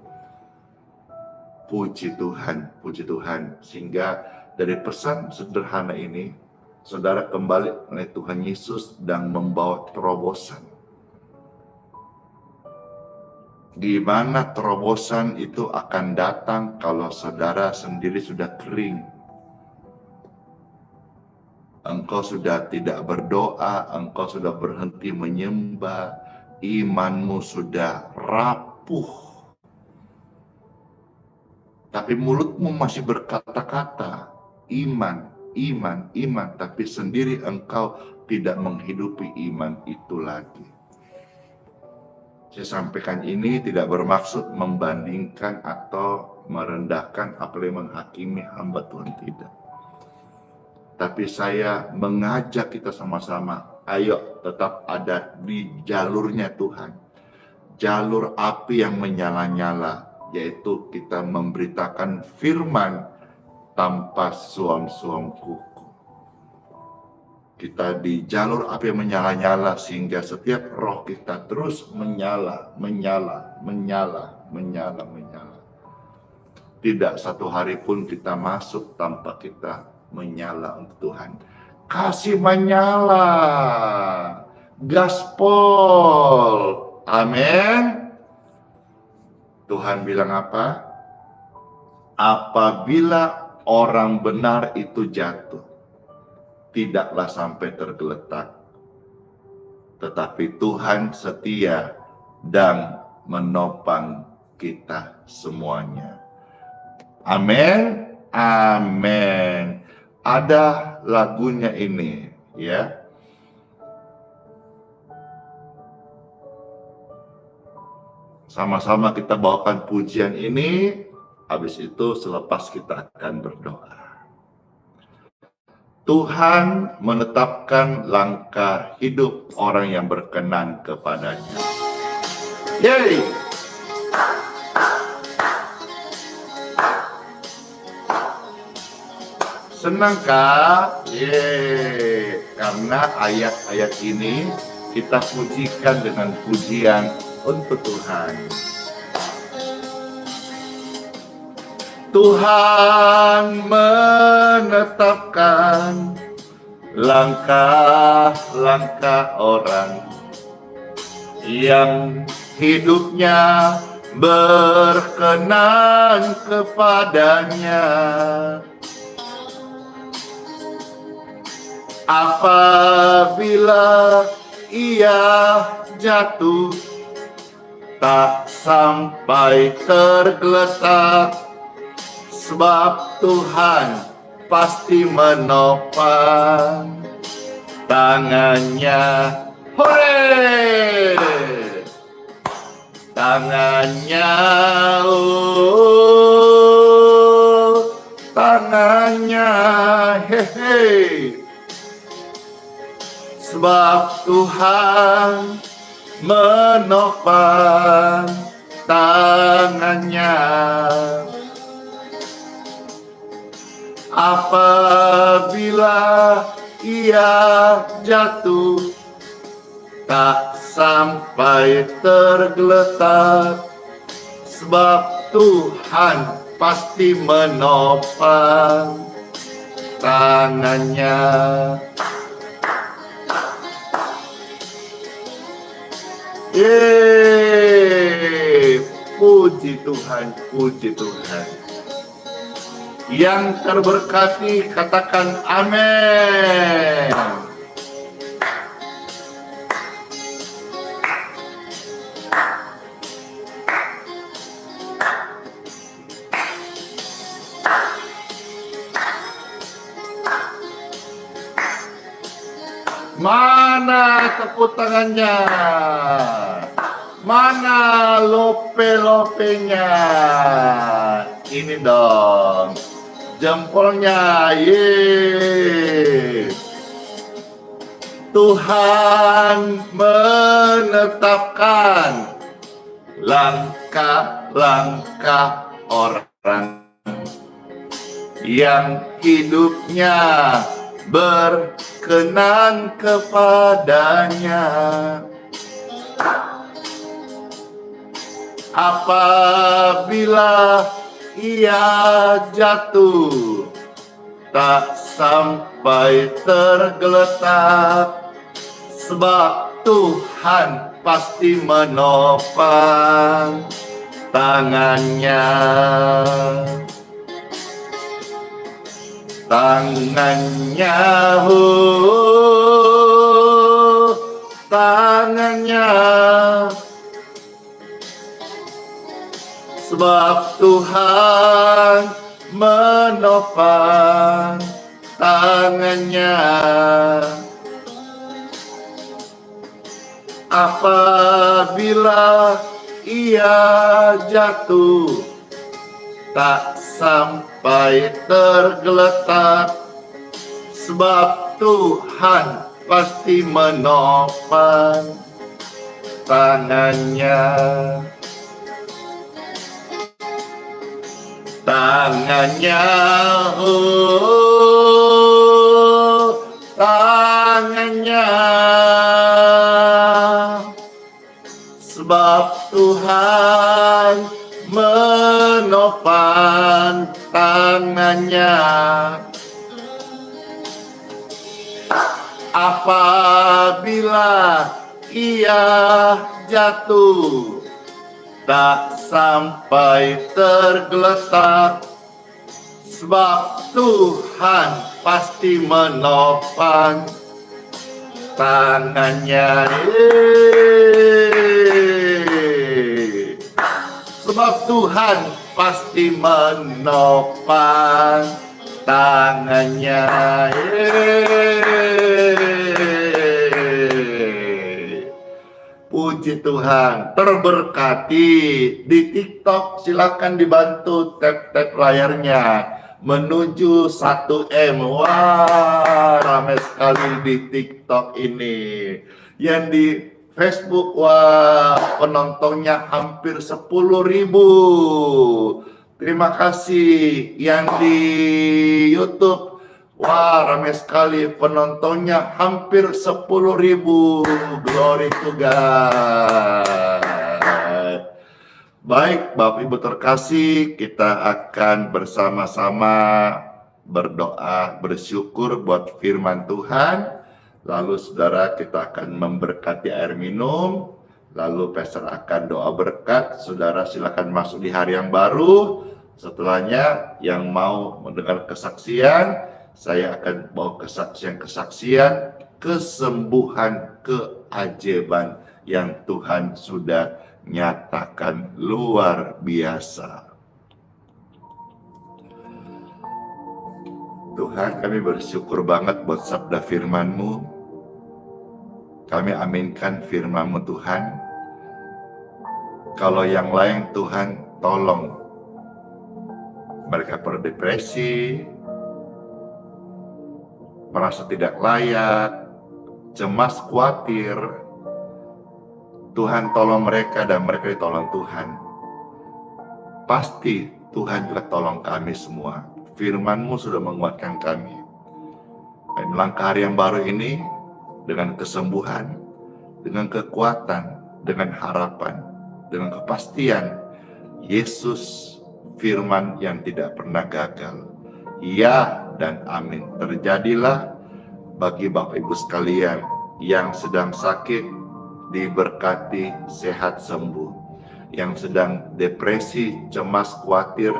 Puji Tuhan. Sehingga dari pesan sederhana ini, saudara kembali oleh Tuhan Yesus dan membawa terobosan. Di mana terobosan itu akan datang kalau saudara sendiri sudah kering. Engkau sudah tidak berdoa, engkau sudah berhenti menyembah, imanmu sudah rapuh. Tapi mulutmu masih berkata-kata, iman, tapi sendiri engkau tidak menghidupi iman itu lagi. Saya sampaikan ini tidak bermaksud membandingkan atau merendahkan apalagi menghakimi hamba Tuhan, tidak. Tapi saya mengajak kita sama-sama, ayo tetap ada di jalurnya Tuhan. Jalur api yang menyala-nyala, yaitu kita memberitakan firman tanpa suam-suam kuku. Kita di jalur api yang menyala-nyala sehingga setiap roh kita terus menyala. Tidak satu hari pun kita masuk tanpa kita menyala untuk Tuhan. Kasih menyala, gaspol, amin. Tuhan bilang apa? Apabila orang benar itu jatuh, tidaklah sampai tergeletak. Tetapi Tuhan setia dan menopang kita semuanya. Amin. Amin. Ada lagunya ini, ya. Sama-sama kita bawakan pujian ini, habis itu selepas kita akan berdoa. Tuhan menetapkan langkah hidup orang yang berkenan kepadanya. Yeay! Senangkah? Yeay! Karena ayat-ayat ini kita pujikan dengan pujian untuk Tuhan. Tuhan menetapkan langkah-langkah orang yang hidupnya berkenan kepadanya. Apabila ia jatuh, tak sampai tergeletak, sebab Tuhan pasti menopang tangannya. Hore! Tangannya, oh, tangannya, hehe. Sebab Tuhan menopang tangannya. Apabila ia jatuh, tak sampai tergeletak, sebab Tuhan pasti menopang tangannya. Yeay, puji Tuhan, puji Tuhan. Yang terberkati katakan amin. Mana tepuk tangannya? Mana lope-lopenya? Ini dong. Jempolnya. Yeay. Tuhan menetapkan langkah-langkah orang yang hidupnya berkenan kepadanya. Apabila ia jatuh, tak sampai tergeletak, sebab Tuhan pasti menopang tangannya. Tangannya, tangannya. Sebab Tuhan menopang tangannya. Apabila ia jatuh, tak sampai tergeletak, sebab Tuhan pasti menopang tangannya. Tangannya, tangannya. Sebab Tuhan menopang tangannya. Apabila ia jatuh, tak sampai tergeletak, sebab Tuhan pasti menopang tangannya. Sebab Tuhan pasti menopang tangannya. Puji Tuhan, terberkati. Di TikTok silakan dibantu tap-tap layarnya menuju 1M. Wah, ramai sekali di TikTok ini. Yang di Facebook, wah, penontonnya hampir 10.000. Terima kasih. Yang di YouTube, wah, ramai sekali penontonnya hampir 10.000. Glory to God. Baik, Bapak Ibu terkasih, kita akan bersama-sama berdoa, bersyukur buat firman Tuhan. Lalu saudara, kita akan memberkati air minum. Lalu pastor akan doa berkat. Saudara silakan masuk di hari yang baru. Setelahnya yang mau mendengar kesaksian, saya akan bawa kesaksian-kesaksian kesembuhan, keajaiban yang Tuhan sudah nyatakan luar biasa. Tuhan, kami bersyukur banget buat sabda firman-Mu. Kami aminkan firman-Mu Tuhan. Kalau yang lain Tuhan tolong mereka berdepresi, merasa tidak layak, cemas, khawatir. Tuhan tolong mereka dan mereka ditolong Tuhan. Pasti Tuhan juga tolong kami semua. Firman-Mu sudah menguatkan kami. Dan melangkah hari yang baru ini dengan kesembuhan, dengan kekuatan, dengan harapan, dengan kepastian. Yesus firman yang tidak pernah gagal. Ya dan amin. Terjadilah bagi Bapak Ibu sekalian yang sedang sakit, diberkati sehat sembuh. Yang sedang depresi, cemas, khawatir,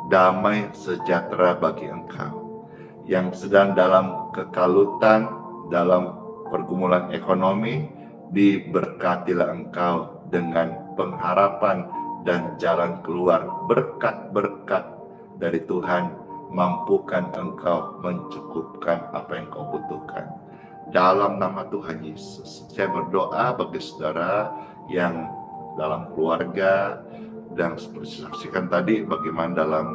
damai sejahtera bagi engkau. Yang sedang dalam kekalutan, dalam pergumulan ekonomi, diberkatilah engkau dengan pengharapan dan jalan keluar. Berkat-berkat dari Tuhan mampukan engkau mencukupkan apa yang kau butuhkan. Dalam nama Tuhan Yesus, saya berdoa bagi saudara yang dalam keluarga, dan seperti saksikan tadi bagaimana dalam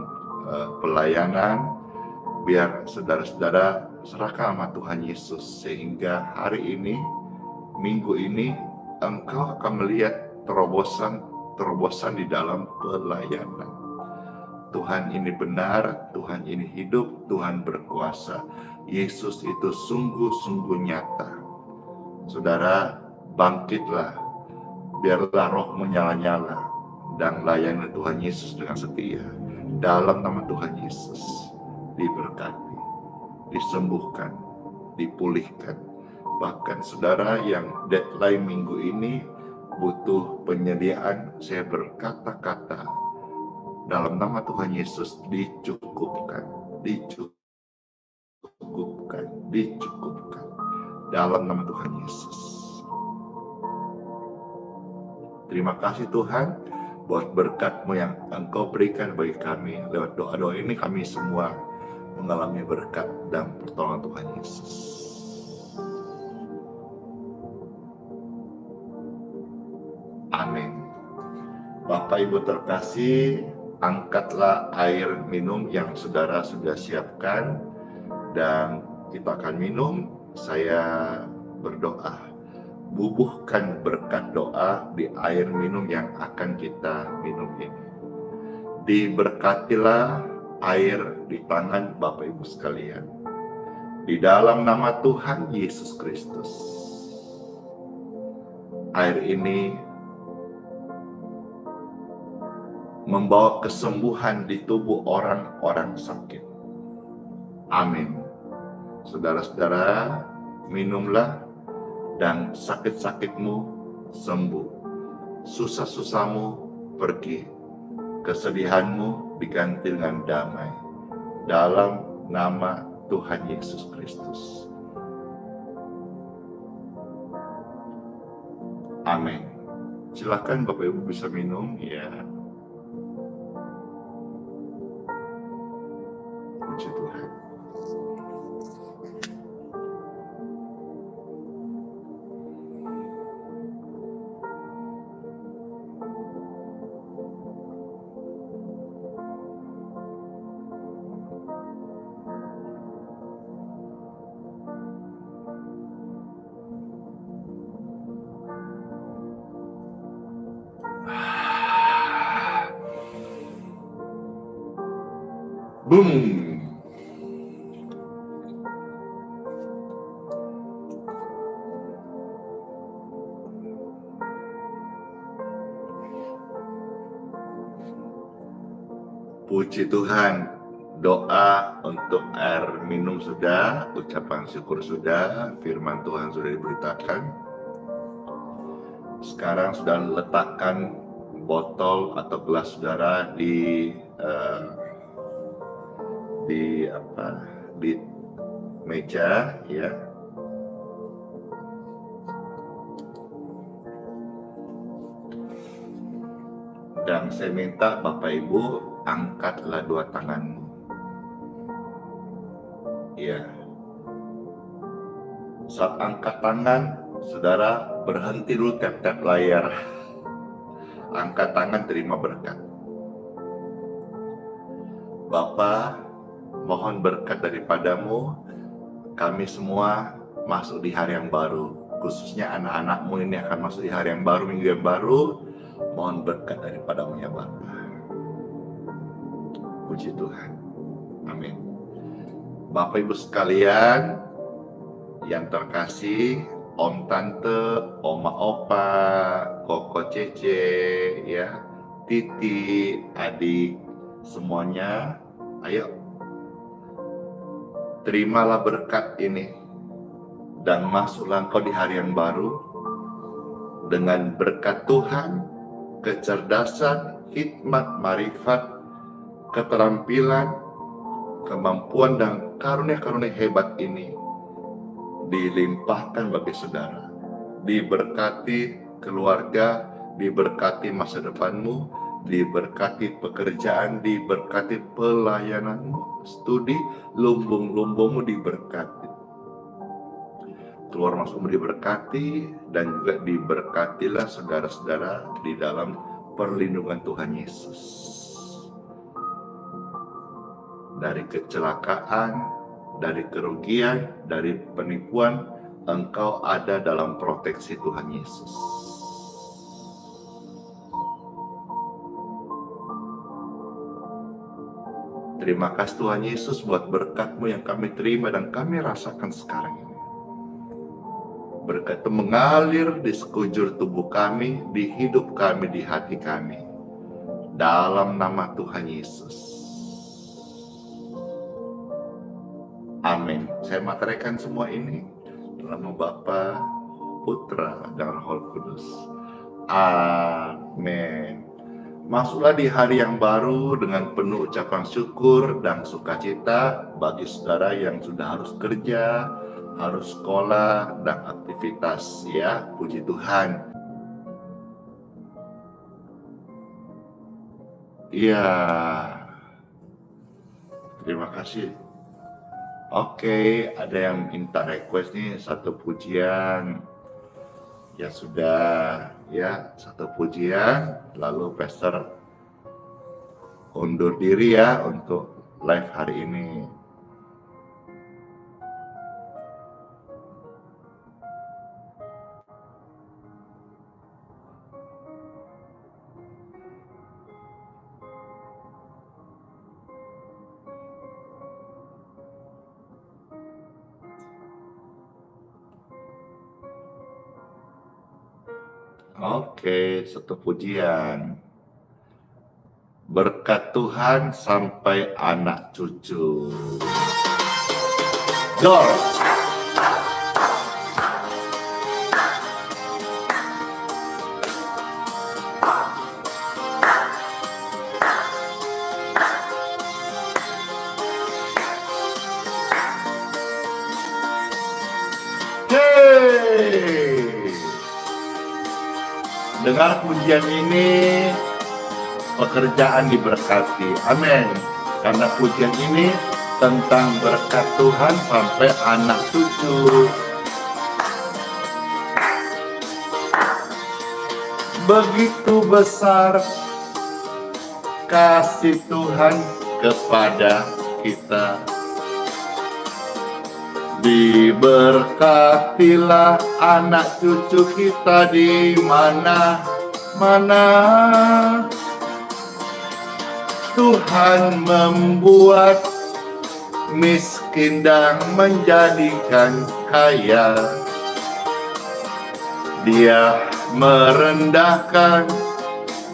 pelayanan. Biar saudara-saudara serahkan sama Tuhan Yesus, sehingga hari ini, minggu ini, engkau akan melihat terobosan di dalam pelayanan. Tuhan ini benar, Tuhan ini hidup, Tuhan berkuasa. Yesus itu sungguh-sungguh nyata. Saudara, bangkitlah, biarlah roh menyala-nyala, dan layani Tuhan Yesus dengan setia. Dalam nama Tuhan Yesus, diberkati, disembuhkan, dipulihkan. Bahkan saudara yang deadline minggu ini butuh penyediaan, saya berkata-kata dalam nama Tuhan Yesus, dicukupkan dalam nama Tuhan Yesus. Terima kasih Tuhan buat berkat-Mu yang Engkau berikan bagi kami. Lewat doa-doa ini kami semua mengalami berkat dan pertolongan Tuhan Yesus. Amin. Bapak Ibu terkasih, angkatlah air minum yang saudara sudah siapkan dan kita akan minum. Saya berdoa, bubuhkan berkat doa di air minum yang akan kita minum ini. Diberkatilah air di tangan Bapak Ibu sekalian, di dalam nama Tuhan Yesus Kristus. Air ini membawa kesembuhan di tubuh orang-orang sakit. Amin. Saudara-saudara, minumlah dan sakit-sakitmu sembuh. Susah-susahmu pergi. Kesedihanmu diganti dengan damai. Dalam nama Tuhan Yesus Kristus. Amin. Silakan Bapak Ibu bisa minum ya. Puji Tuhan. Boom. Puji Tuhan, doa untuk air minum sudah, ucapan syukur sudah, firman Tuhan sudah diberitakan. Sekarang sudah letakkan botol atau gelas saudara di meja ya. Dan saya minta Bapak Ibu angkatlah dua tanganmu. Ya. Saat angkat tangan, saudara berhenti dulu tap-tap layar. Angkat tangan, terima berkat. Bapa, mohon berkat daripadamu. Kami semua masuk di hari yang baru. Khususnya anak-anakmu ini akan masuk di hari yang baru, minggu yang baru. Mohon berkat daripadamu ya Bapa. Puji Tuhan. Amin. Bapak Ibu sekalian yang terkasih, Om Tante, Oma Opa, Koko Cece, ya, Titi, adik, semuanya, ayo terimalah berkat ini dan masuklah engkau di hari yang baru dengan berkat Tuhan, kecerdasan, hikmat, marifat, keterampilan, kemampuan dan karunia-karunia hebat ini dilimpahkan bagi saudara. Diberkati keluarga, diberkati masa depanmu, diberkati pekerjaan, diberkati pelayananmu, studi, lumbung-lumbungmu diberkati. keluar masuk diberkati, dan juga diberkatilah saudara-saudara di dalam perlindungan Tuhan Yesus. Dari kecelakaan, dari kerugian, dari penipuan, engkau ada dalam proteksi Tuhan Yesus. Terima kasih Tuhan Yesus buat berkat-Mu yang kami terima dan kami rasakan sekarang ini. Berkat itu mengalir di sekujur tubuh kami, di hidup kami, di hati kami. Dalam nama Tuhan Yesus. Amin. Saya materikan semua ini dalam nama Bapa, Putra, dan Roh Kudus. Amin. Masuklah di hari yang baru dengan penuh ucapan syukur dan sukacita bagi saudara yang sudah harus kerja, harus sekolah, dan aktivitas, ya. Puji Tuhan. Iya. Terima kasih. Oke, ada yang minta request nih satu pujian. Ya sudah, ya satu pujian. Lalu Pastor undur diri ya untuk live hari ini. Oke, satu pujian. Berkat Tuhan sampai anak cucu. George. Hey. Dengar pujian ini, pekerjaan diberkati. Amin. Karena pujian ini tentang berkat Tuhan sampai anak cucu. Begitu besar kasih Tuhan kepada kita. Diberkatilah anak cucu kita di mana-mana. Tuhan membuat miskin dan menjadikan kaya. Dia merendahkan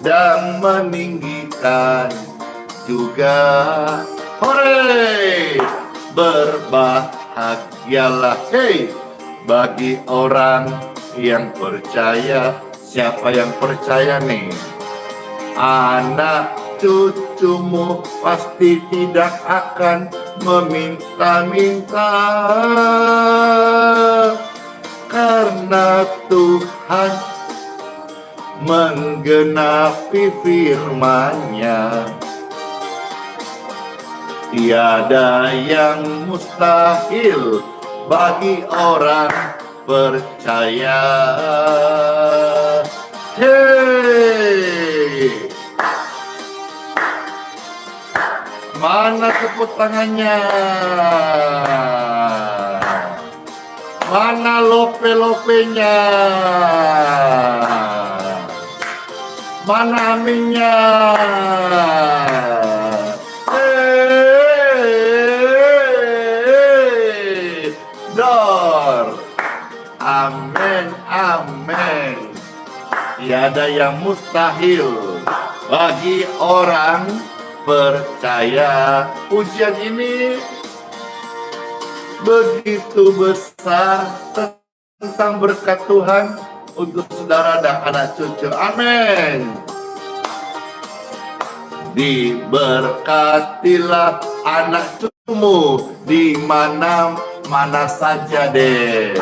dan meninggikan juga. Hore! Berbahagialah, hei, bagi orang yang percaya. Siapa yang percaya nih? Anak cucumu pasti tidak akan meminta-minta, karena Tuhan menggenapi firman-Nya. Tiada yang mustahil bagi orang percaya. Hei, mana tepuk tangannya? Mana lope-lopenya? Mana aminnya? Amin, amin. Tiada yang mustahil bagi orang percaya. Pujian ini begitu besar tentang berkat Tuhan untuk saudara dan anak cucu. Amin. Diberkatilah anak cucumu di mana-mana saja deh.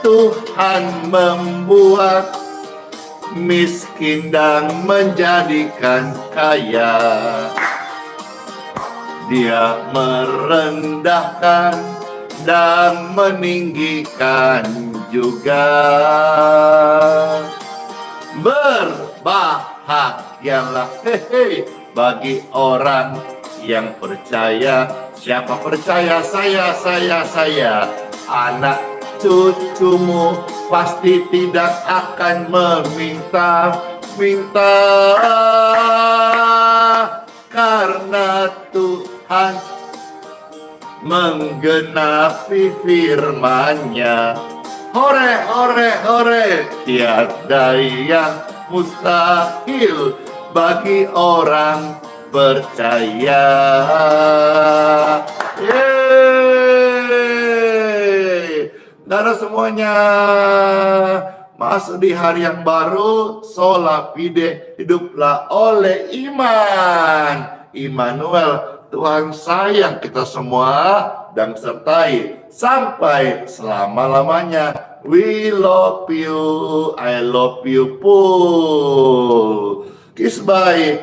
Tuhan membuat miskin dan menjadikan kaya. Dia merendahkan dan meninggikan juga. Berbahagialah bagi orang yang percaya. Siapa percaya saya, anak cucumu pasti tidak akan meminta-minta, karena Tuhan menggenapi firman-Nya. Hore, hore, hore, tiada yang mustahil bagi orang percaya. Yeay. Saudara semuanya, masuk di hari yang baru, sola fide, hiduplah oleh iman. Immanuel, Tuhan sayang kita semua dan sertai sampai selama-lamanya. We love you, I love you, Pul. Kiss bye.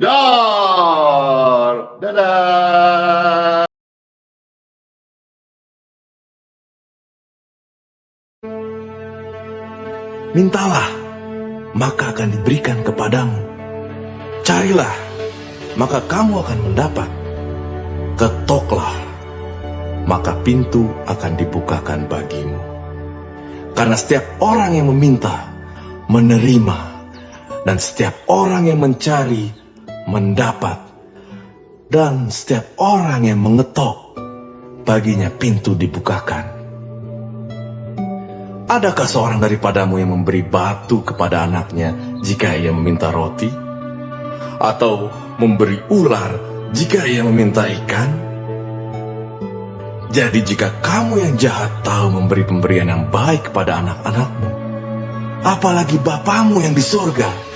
Dar. Dadah. Mintalah, maka akan diberikan kepadamu. Carilah, maka kamu akan mendapat. Ketoklah, maka pintu akan dibukakan bagimu. Karena setiap orang yang meminta, menerima, dan setiap orang yang mencari, mendapat. Dan setiap orang yang mengetok, baginya pintu dibukakan. Adakah seorang daripadamu yang memberi batu kepada anaknya jika ia meminta roti? Atau memberi ular jika ia meminta ikan? Jadi jika kamu yang jahat tahu memberi pemberian yang baik kepada anak-anakmu, apalagi Bapamu yang di surga,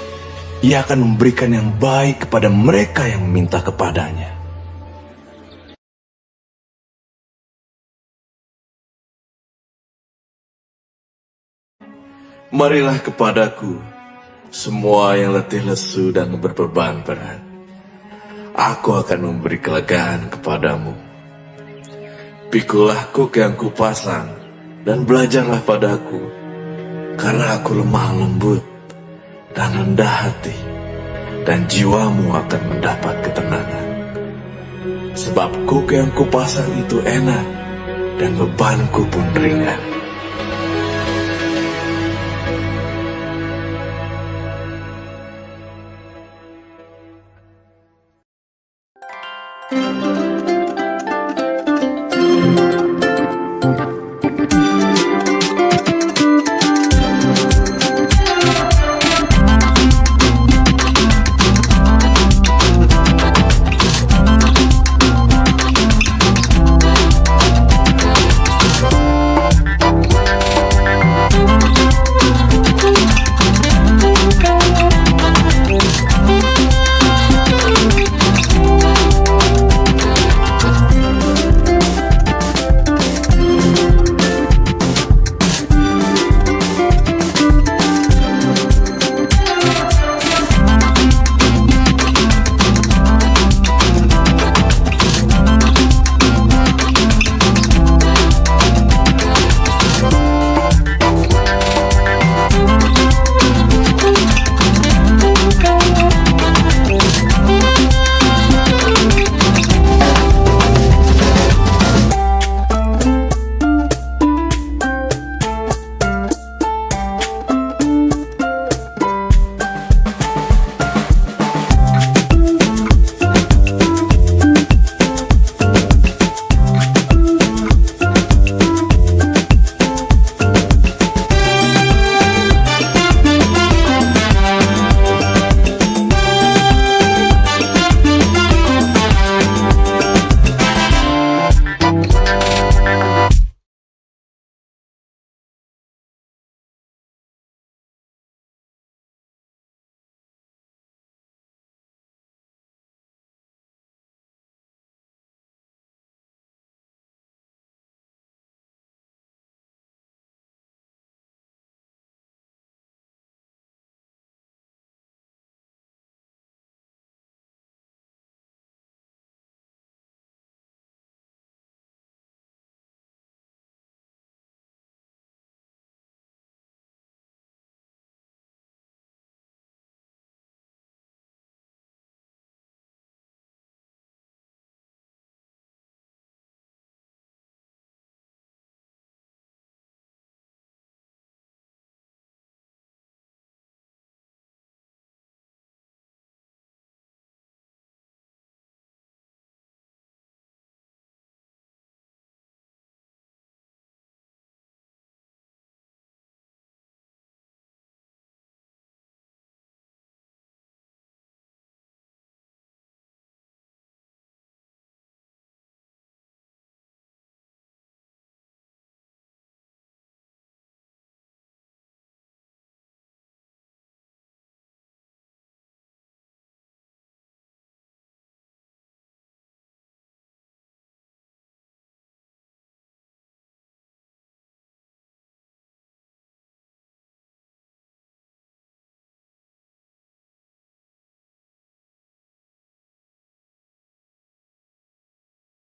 Ia akan memberikan yang baik kepada mereka yang meminta kepadanya. Marilah kepadaku, semua yang letih lesu dan berbeban berat. Aku akan memberi kelegaan kepadamu. Pikulah kuk yang kupasang, dan belajarlah padaku, karena aku lemah lembut dan rendah hati, dan jiwamu akan mendapat ketenangan. Sebab kuk yang kupasang itu enak, dan bebanku pun ringan.